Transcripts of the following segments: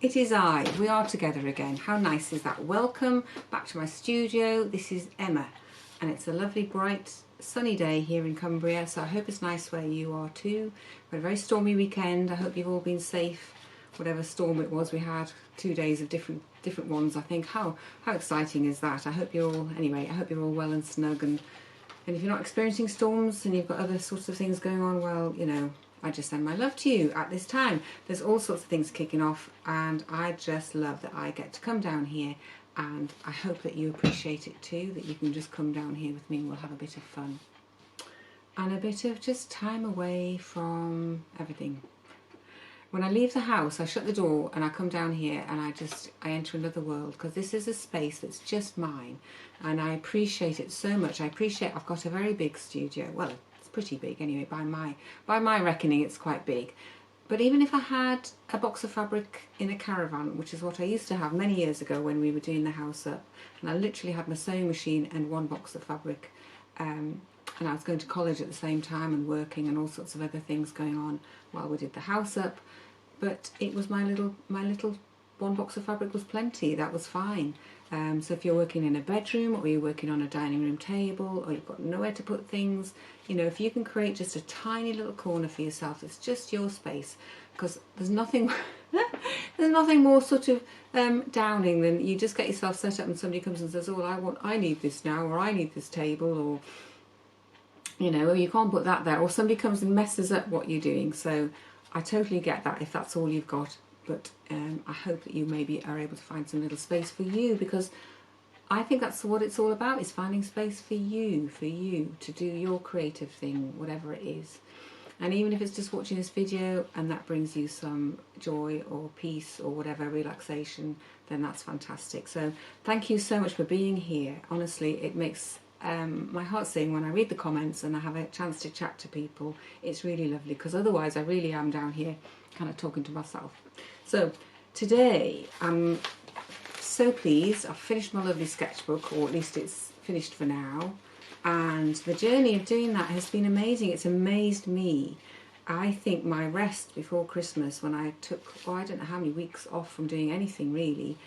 It is I. We are together again. How nice is that? Welcome back to my studio. This is Emma, and it's a lovely, bright, sunny day here in Cumbria, so I hope it's nice where you are too. We had a very stormy weekend. I hope you've all been safe, whatever storm it was. We had 2 days of different ones, I think. How exciting is that? I hope you're all, anyway, I hope you're all well and snug, and if you're not experiencing storms and you've got other sorts of things going on, well, you know, I just send my love to you at this time. There's all sorts of things kicking off, and I just love that I get to come down here, and I hope that you appreciate it too, that you can just come down here with me and we'll have a bit of fun and a bit of just time away from everything. When I leave the house, I shut the door and I come down here and I enter another world, because this is a space that's just mine, and I appreciate it so much. I've got a very big studio. Well, it's pretty big anyway, by my reckoning it's quite big. But even if I had a box of fabric in a caravan, which is what I used to have many years ago when we were doing the house up, and I literally had my sewing machine and one box of fabric, and I was going to college at the same time and working and all sorts of other things going on while we did the house up, but it was my little one box of fabric was plenty. That was fine. So if you're working in a bedroom, or you're working on a dining room table, or you've got nowhere to put things, you know, if you can create just a tiny little corner for yourself, it's just your space, because there's nothing there's nothing more sort of downing than you just get yourself set up and somebody comes and says, oh, I need this now, or I need this table, or, you know, you can't put that there, or somebody comes and messes up what you're doing. So I totally get that if that's all you've got, but I hope that you maybe are able to find some little space for you, because I think that's what it's all about, is finding space for you to do your creative thing, whatever it is. And even if it's just watching this video and that brings you some joy or peace or whatever, relaxation, then that's fantastic. So thank you so much for being here. Honestly, it makes my heart sing when I read the comments and I have a chance to chat to people. It's really lovely, because otherwise I really am down here kind of talking to myself. So today I'm so pleased. I've finished my lovely sketchbook, or at least it's finished for now, and the journey of doing that has been amazing. It's amazed me. I think my rest before Christmas, when I took, I don't know how many weeks off from doing anything really,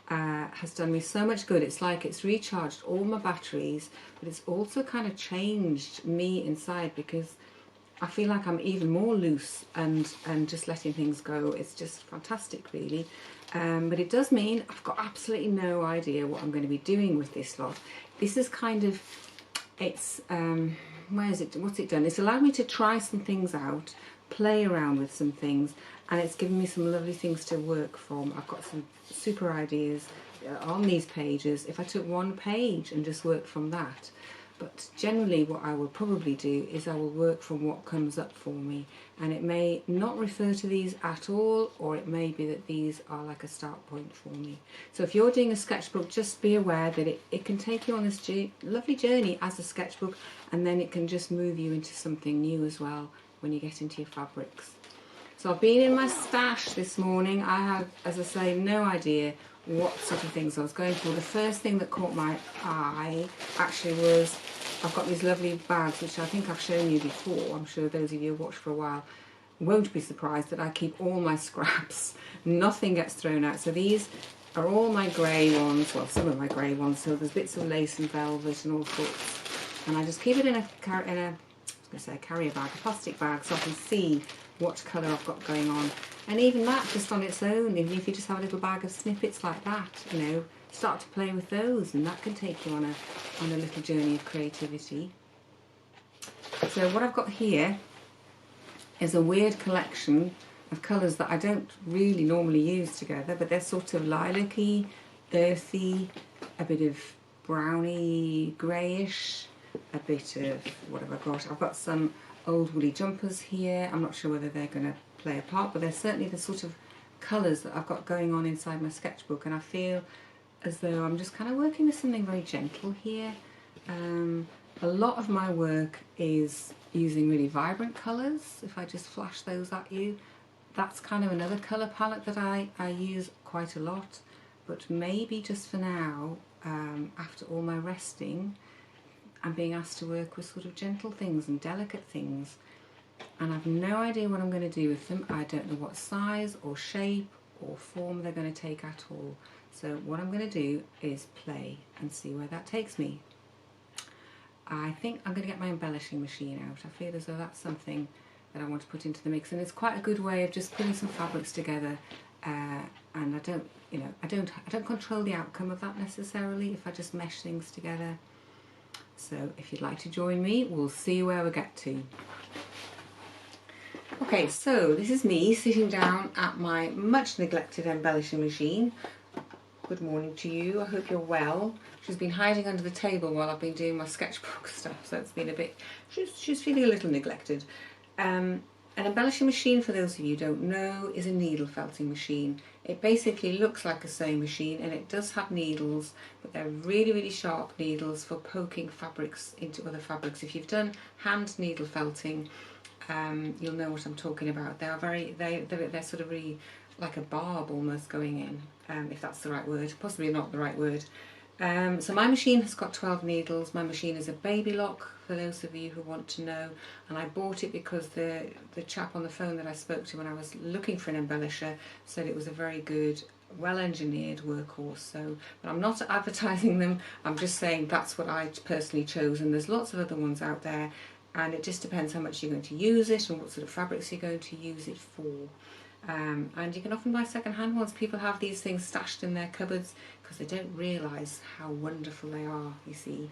has done me so much good. It's like it's recharged all my batteries, but it's also kind of changed me inside, because I feel like I'm even more loose and just letting things go. It's just fantastic really. But it does mean I've got absolutely no idea what I'm going to be doing with this lot. This is kind of, it's what's it done? It's allowed me to try some things out, play around with some things, and it's given me some lovely things to work from. I've got some super ideas on these pages if I took one page and just worked from that. But generally what I will probably do is I will work from what comes up for me, and it may not refer to these at all, or it may be that these are like a start point for me. So if you're doing a sketchbook, just be aware that it can take you on this lovely journey as a sketchbook, and then it can just move you into something new as well when you get into your fabrics. So I've been in my stash this morning. I had, as I say, no idea what sort of things I was going for. The first thing that caught my eye actually was, I've got these lovely bags, which I think I've shown you before. I'm sure those of you who watched for a while won't be surprised that I keep all my scraps. Nothing gets thrown out. So these are all my grey ones, well, some of my grey ones, so there's bits of lace and velvet and all sorts. And I just keep it in a carrier bag, a plastic bag, so I can see what colour I've got going on. And even that, just on its own, even if you just have a little bag of snippets like that, you know, start to play with those, and that can take you on a little journey of creativity. So what I've got here is a weird collection of colours that I don't really normally use together, but they're sort of lilac-y, earthy, a bit of browny, greyish, a bit of what have I got? I've got some old woolly jumpers here. I'm not sure whether they're going to play a part, but they're certainly the sort of colours that I've got going on inside my sketchbook, and I feel as though I'm just kind of working with something very gentle here. A lot of my work is using really vibrant colours. If I just flash those at you, that's kind of another colour palette that I use quite a lot, but maybe just for now, after all my resting, I'm being asked to work with sort of gentle things and delicate things, and I've no idea what I'm going to do with them. I don't know what size or shape or form they're going to take at all. So what I'm going to do is play and see where that takes me. I think I'm going to get my embellishing machine out. I feel as though that's something that I want to put into the mix, and it's quite a good way of just putting some fabrics together. And I don't, you know, I don't control the outcome of that necessarily if I just mesh things together. So if you'd like to join me, we'll see where we get to. Okay, so this is me sitting down at my much neglected embellishing machine. Good morning to you, I hope you're well. She's been hiding under the table while I've been doing my sketchbook stuff, so it's been a bit, she's feeling a little neglected. An embellishing machine, for those of you who don't know, is a needle felting machine. It basically looks like a sewing machine, and it does have needles, but they're really, really sharp needles for poking fabrics into other fabrics. If you've done hand needle felting, you'll know what I'm talking about. They are they're sort of really like a barb almost going in, if that's the right word, possibly not the right word. So my machine has got 12 needles. My machine is a baby lock, for those of you who want to know, and I bought it because the chap on the phone that I spoke to when I was looking for an embellisher said it was a very good, well engineered workhorse. So, but I'm not advertising them, I'm just saying that's what I personally chose, and there's lots of other ones out there, and it just depends how much you're going to use it and what sort of fabrics you're going to use it for. And you can often buy second-hand ones. People have these things stashed in their cupboards because they don't realise how wonderful they are, you see.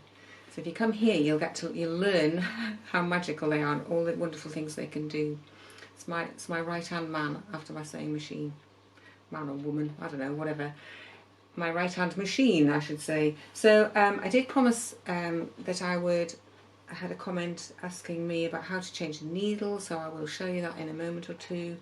So if you come here, you'll learn how magical they are and all the wonderful things they can do. It's my right-hand man after my sewing machine. Man or woman, I don't know, whatever. My right-hand machine, I should say. So I did promise that I had a comment asking me about how to change the needle, so I will show you that in a moment or two.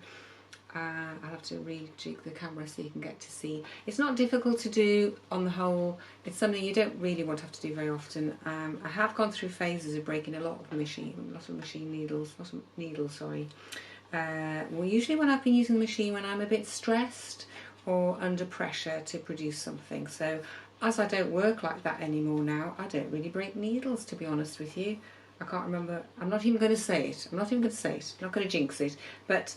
I'll have to rejig the camera so you can get to see. It's not difficult to do on the whole. It's something you don't really want to have to do very often. I have gone through phases of breaking a lot of machine needles, well, usually when I've been using the machine when I'm a bit stressed or under pressure to produce something. So as I don't work like that anymore now, I don't really break needles, to be honest with you. I can't remember, I'm not even going to say it, I'm not going to jinx it, but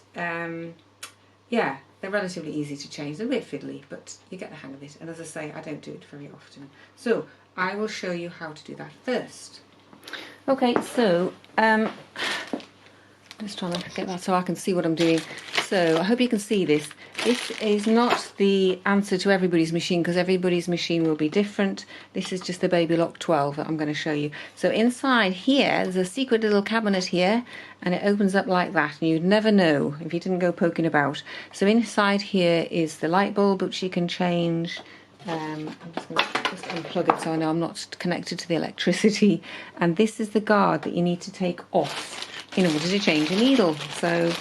yeah, they're relatively easy to change. They're a bit fiddly, but you get the hang of it. And as I say, I don't do it very often. So I will show you how to do that first. Okay, so just trying to get that so I can see what I'm doing. So I hope you can see this. This is not the answer to everybody's machine because everybody's machine will be different. This is just the Baby Lock 12 that I'm going to show you. So inside here, there's a secret little cabinet here, and it opens up like that, and you'd never know if you didn't go poking about. So inside here is the light bulb, which you can change. I'm just going to unplug it so I know I'm not connected to the electricity. And this is the guard that you need to take off in order to change a needle. So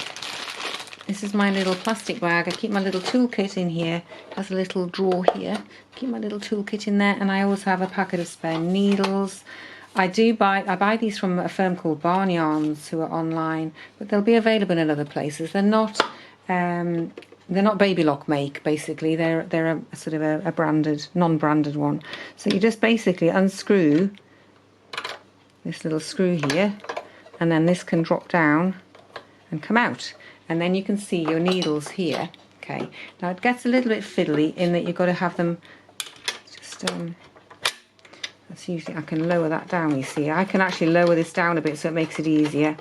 this is my little plastic bag. I keep my little toolkit in here. It has a little drawer here. Keep my little toolkit in there, and I always have a packet of spare needles. I buy these from a firm called Barn Yarns, who are online, but they'll be available in other places. They're not Baby Lock make, basically. They're a sort of a branded, non-branded one. So you just basically unscrew this little screw here, and then this can drop down and come out. And then you can see your needles here. Okay, now it gets a little bit fiddly in that you've got to have them just that's usually, I can lower that down, you see. I can actually lower this down a bit so it makes it easier.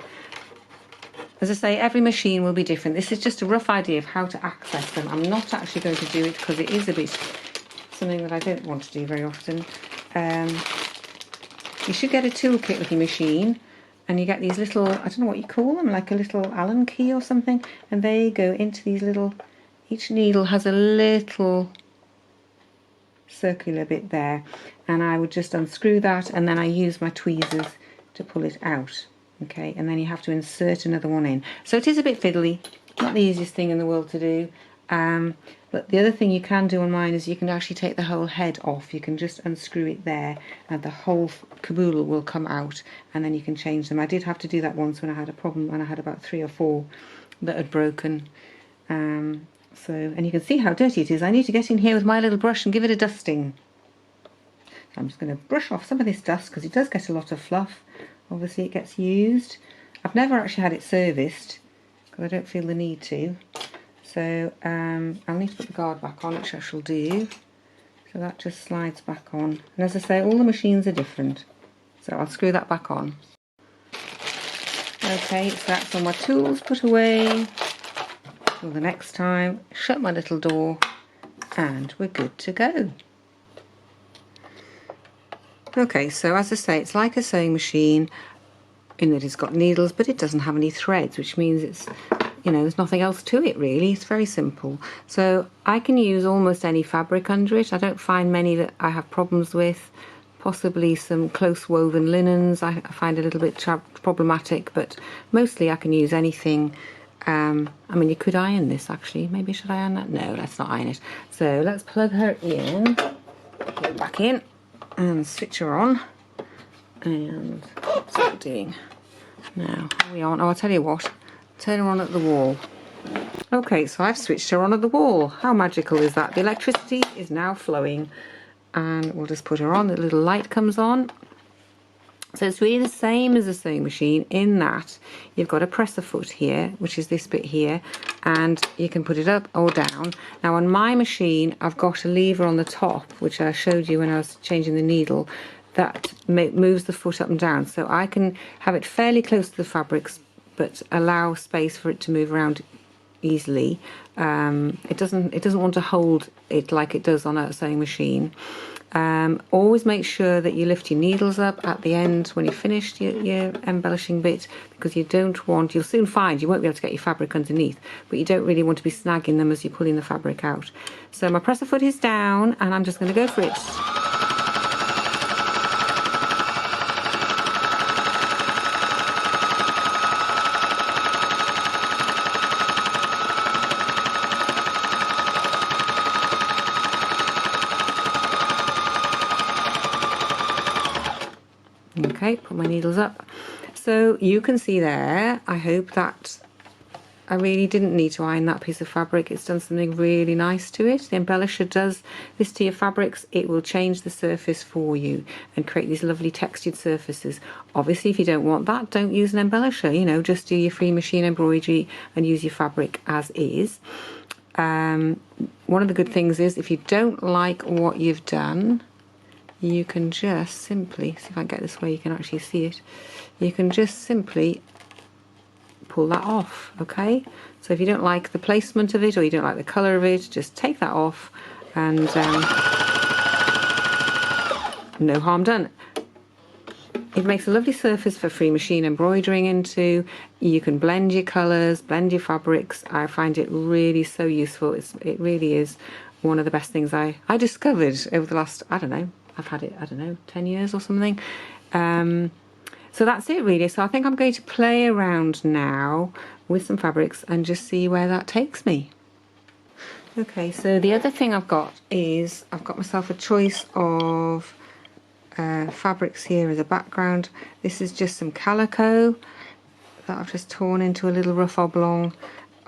As I say, every machine will be different. This is just a rough idea of how to access them. I'm not actually going to do it because it is a bit something that I don't want to do very often. You should get a toolkit with your machine, and you get these little, I don't know what you call them, like a little Allen key or something, and they go into these little, each needle has a little circular bit there, and I would just unscrew that, and then I use my tweezers to pull it out. Okay, and then you have to insert another one in. So it is a bit fiddly, not the easiest thing in the world to do. But the other thing you can do on mine is you can actually take the whole head off. You can just unscrew it there and the whole caboodle will come out, and then you can change them. I did have to do that once when I had a problem, and I had about 3 or 4 that had broken. And you can see how dirty it is. I need to get in here with my little brush and give it a dusting. So I'm just going to brush off some of this dust because it does get a lot of fluff. Obviously it gets used. I've never actually had it serviced because I don't feel the need to. So I'll need to put the guard back on, which I shall do. So that just slides back on. And as I say, all the machines are different. So I'll screw that back on. Okay, so that's all my tools put away. Till the next time, shut my little door, and we're good to go. Okay, so as I say, it's like a sewing machine in that it's got needles, but it doesn't have any threads, which means it's, you know, there's nothing else to it really. It's very simple. So I can use almost any fabric under it. I don't find many that I have problems with. Possibly some close woven linens I find a little bit problematic, but mostly I can use anything. I mean, you could iron this actually. Maybe should I iron that? No, let's not iron it. So let's plug her in, put it back in, and switch her on. And what's that doing? Now, are we on? Oh, I'll tell you what. Turn her on at the wall. Okay, so I've switched her on at the wall. How magical is that? The electricity is now flowing. And we'll just put her on. The little light comes on. So it's really the same as a sewing machine in that you've got a presser foot here, which is this bit here, and you can put it up or down. Now on my machine I've got a lever on the top, which I showed you when I was changing the needle, that moves the foot up and down, so I can have it fairly close to the fabrics but allow space for it to move around easily. It doesn't want to hold it like it does on a sewing machine. Always make sure that you lift your needles up at the end when you've finished your embellishing bit, because you don't want, you'll soon find you won't be able to get your fabric underneath, but you don't really want to be snagging them as you're pulling the fabric out. So my presser foot is down and I'm just going to go for it. Okay, put my needles up. So you can see there, I hope that I really didn't need to iron that piece of fabric. It's done something really nice to it. The embellisher does this to your fabrics. It will change the surface for you and create these lovely textured surfaces. Obviously, if you don't want that, don't use an embellisher. You know, just do your free machine embroidery and use your fabric as is. One of the good things is if you don't like what you've done, you can just simply, see if I can get this way you can actually see it, you can just simply pull that off. Okay, so if you don't like the placement of it or you don't like the colour of it, just take that off and no harm done. It makes a lovely surface for free machine embroidering into. You can blend your colours, blend your fabrics. I find it really so useful. It really is one of the best things I discovered over the last, I don't know, I've had it, I don't know, 10 years or something. So that's it really. So I think I'm going to play around now with some fabrics and just see where that takes me. Okay, so the other thing I've got is I've got myself a choice of fabrics here as a background. This is just some calico that I've just torn into a little rough oblong.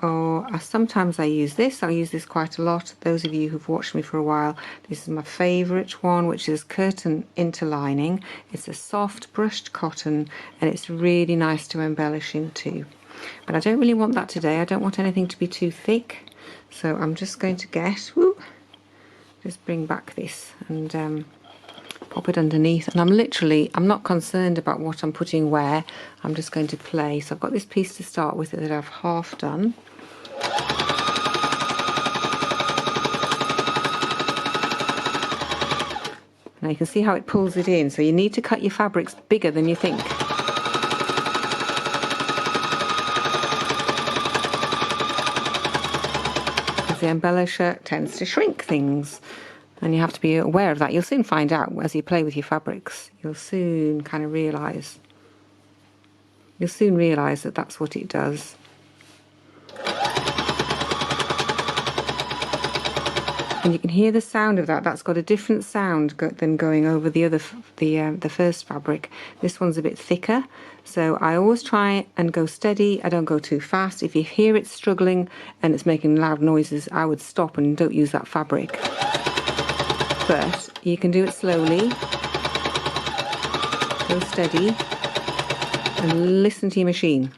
Or sometimes I use this. I use this quite a lot. Those of you who've watched me for a while, this is my favourite one, which is curtain interlining. It's a soft brushed cotton and it's really nice to embellish into. But I don't really want that today. I don't want anything to be too thick. So I'm just going to just bring back this and pop it underneath. And I'm not concerned about what I'm putting where. I'm just going to play. So I've got this piece to start with that I've half done. Now you can see how it pulls it in, so you need to cut your fabrics bigger than you think. Because the embellisher tends to shrink things, and you have to be aware of that. You'll soon find out as you play with your fabrics. You'll soon kind of realise. You'll soon realise that that's what it does. And you can hear the sound of that. That's got a different sound than going over the first fabric. This one's a bit thicker, so I always try and go steady. I don't go too fast. If you hear it struggling and it's making loud noises, I would stop and don't use that fabric. But you can do it slowly. Go steady and listen to your machine.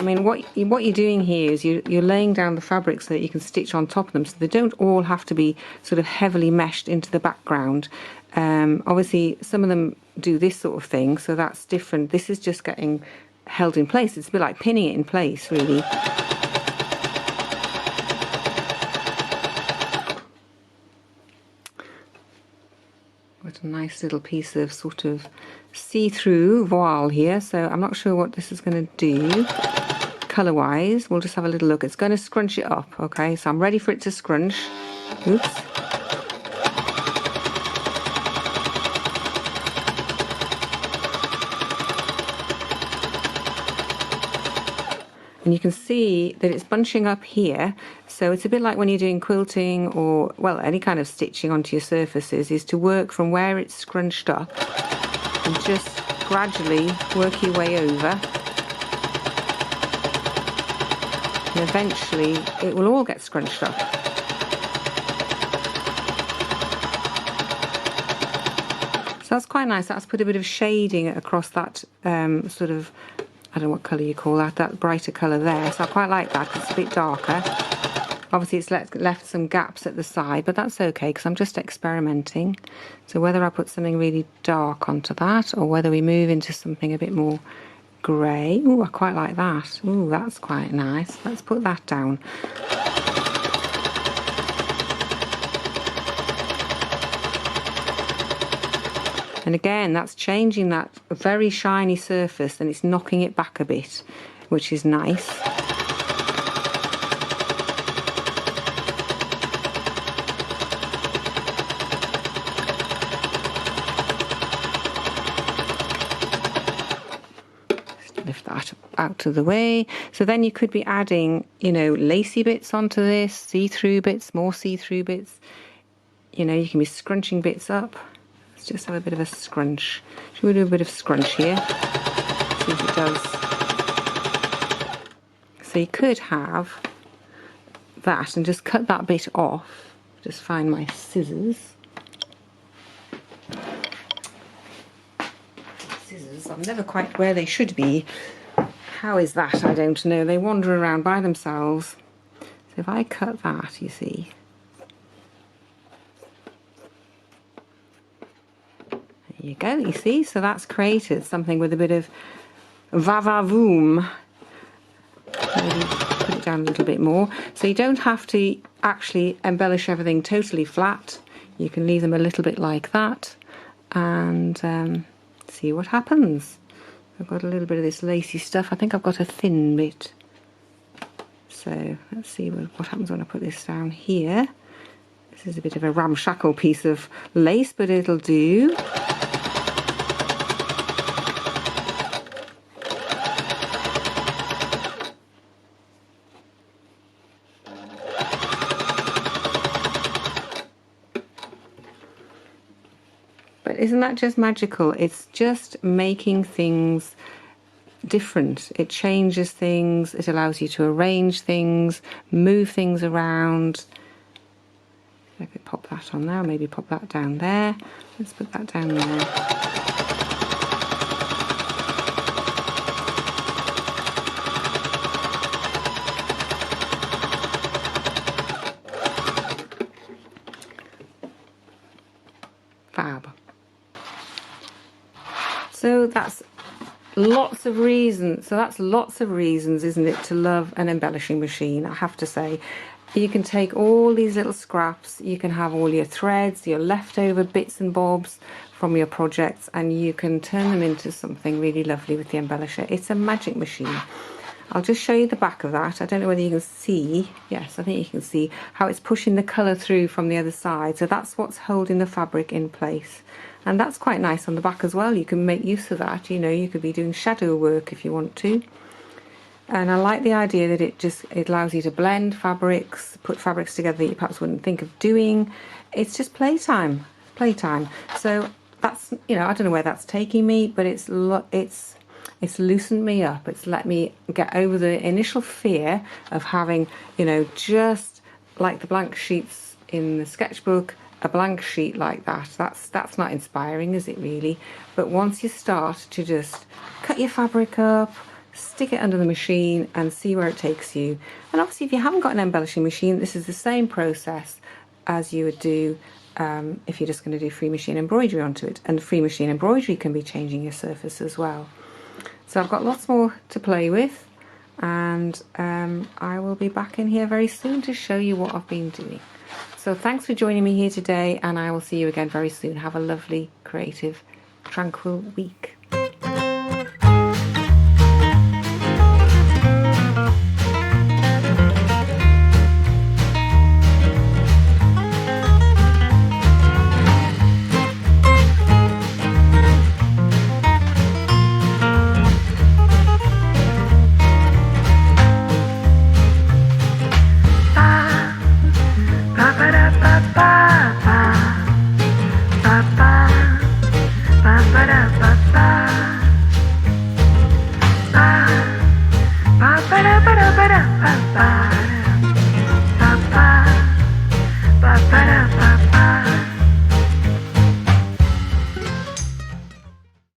mean, what you're doing here is you're laying down the fabric so that you can stitch on top of them, so they don't all have to be sort of heavily meshed into the background. Obviously, some of them do this sort of thing, so that's different. This is just getting held in place. It's a bit like pinning it in place, really. Got a nice little piece of sort of see-through voile here, so I'm not sure what this is going to do colour-wise. We'll just have a little look. It's going to scrunch it up, okay? So I'm ready for it to scrunch. Oops. And you can see that it's bunching up here, so it's a bit like when you're doing quilting or, well, any kind of stitching onto your surfaces, is to work from where it's scrunched up and just gradually work your way over, and eventually it will all get scrunched up. So that's quite nice. That's put a bit of shading across that sort of, I don't know what colour you call that brighter colour there. So I quite like that, it's a bit darker. Obviously it's left some gaps at the side, but that's okay because I'm just experimenting. So whether I put something really dark onto that or whether we move into something a bit more grey. Ooh, I quite like that. Ooh, that's quite nice. Let's put that down. And again, that's changing that very shiny surface and it's knocking it back a bit, which is nice. Just lift that out of the way. So then you could be adding, you know, lacy bits onto this, see-through bits, more see-through bits. You know, you can be scrunching bits up. Just have a bit of a scrunch. Should we do a bit of scrunch here? See if it does. So you could have that and just cut that bit off. Just find my scissors. Scissors, I'm never quite where they should be. How is that? I don't know. They wander around by themselves. So if I cut that, you see. There you go, you see, so that's created something with a bit of va-va-voom. Maybe put it down a little bit more. So you don't have to actually embellish everything totally flat. You can leave them a little bit like that and see what happens. I've got a little bit of this lacy stuff. I think I've got a thin bit. So let's see what happens when I put this down here. This is a bit of a ramshackle piece of lace, but it'll do. But isn't that just magical? It's just making things different. It changes things, it allows you to arrange things, move things around. I could pop that on there, maybe pop that down there. Let's put that down there. Fab. So that's lots of reasons. So that's lots of reasons, isn't it, to love an embellishing machine, I have to say. You can take all these little scraps, you can have all your threads, your leftover bits and bobs from your projects, and you can turn them into something really lovely with the embellisher. It's a magic machine. I'll just show you the back of that. I don't know whether you can see, yes, I think you can see how it's pushing the colour through from the other side. So that's what's holding the fabric in place. And that's quite nice on the back as well. You can make use of that, you know, you could be doing shadow work if you want to. And I like the idea that it allows you to blend fabrics, put fabrics together that you perhaps wouldn't think of doing. It's just playtime. So that's, you know, I don't know where that's taking me, but it's loosened me up. It's let me get over the initial fear of having, you know, just like the blank sheets in the sketchbook, a blank sheet like that. That's not inspiring, is it really? But once you start to just cut your fabric up, stick it under the machine and see where it takes you. And obviously if you haven't got an embellishing machine, this is the same process as you would do if you're just going to do free machine embroidery onto it. And free machine embroidery can be changing your surface as well. So I've got lots more to play with, and I will be back in here very soon to show you what I've been doing. So thanks for joining me here today, and I will see you again very soon. Have a lovely, creative, tranquil week.